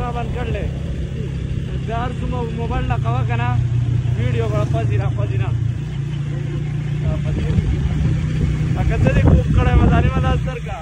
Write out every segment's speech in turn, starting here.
را بند کړل د هر څومره موبایل نه کوه که نه ویډیو به پځي را پځي نه لکه څه دې کوپ کړی وه ظالمه دا سترګه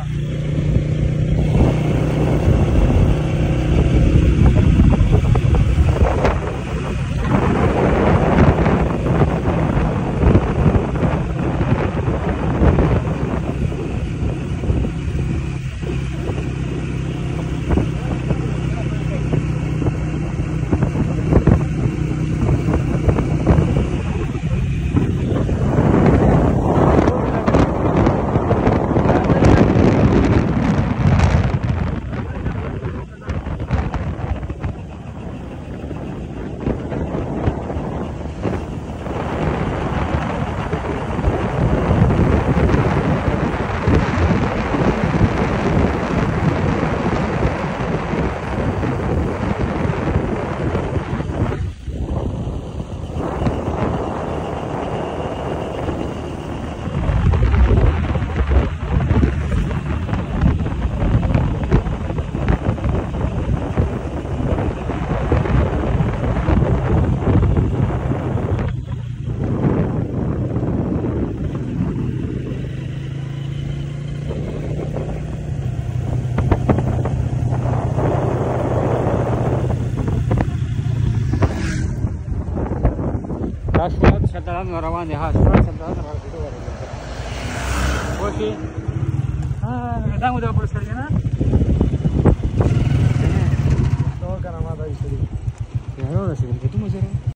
شپږ شلدران روان دي ها شپږ شلدران راغلي وشي دا مو د پر سر نه دا کنه ما دا شي یو راشي ته مو سره